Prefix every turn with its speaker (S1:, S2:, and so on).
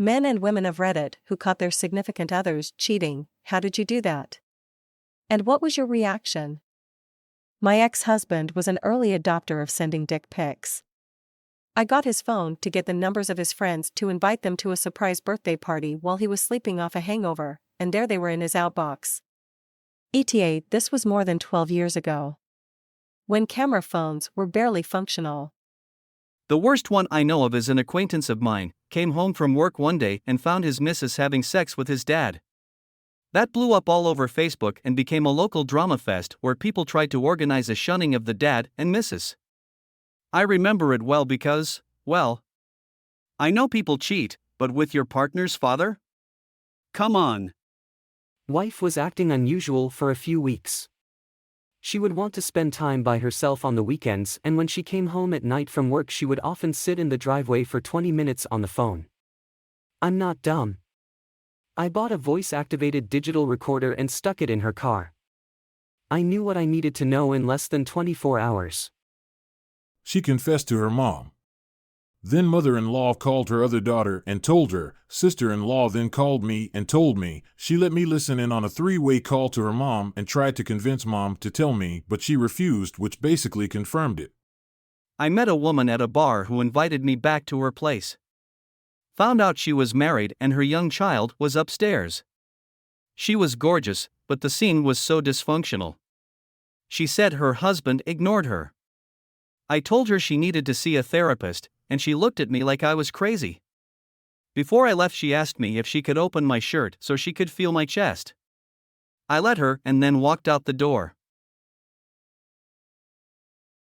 S1: Men and women of Reddit who caught their significant others cheating. How did you do that? And what was your reaction? My ex-husband was an early adopter of sending dick pics. I got his phone to get the numbers of his friends to invite them to a surprise birthday party while he was sleeping off a hangover, and there they were in his outbox. ETA, this was more than 12 years ago. When camera phones were barely functional.
S2: The worst one I know of is an acquaintance of mine, came home from work one day and found his missus having sex with his dad. That blew up all over Facebook and became a local drama fest where people tried to organize a shunning of the dad and missus. I remember it well because, well, I know people cheat, but with your partner's father? Come on.
S3: Wife was acting unusual for a few weeks. She would want to spend time by herself on the weekends, and when she came home at night from work she would often sit in the driveway for 20 minutes on the phone. I'm not dumb. I bought a voice-activated digital recorder and stuck it in her car. I knew what I needed to know in less than 24 hours.
S4: She confessed to her mom. Then mother-in-law called her other daughter and told her. Sister-in-law then called me and told me. She let me listen in on a three-way call to her mom and tried to convince mom to tell me, but she refused, which basically confirmed it.
S2: I met a woman at a bar who invited me back to her place. Found out she was married and her young child was upstairs. She was gorgeous, but the scene was so dysfunctional. She said her husband ignored her. I told her she needed to see a therapist, and she looked at me like I was crazy. Before I left, she asked me if she could open my shirt so she could feel my chest. I let her and then walked out the door.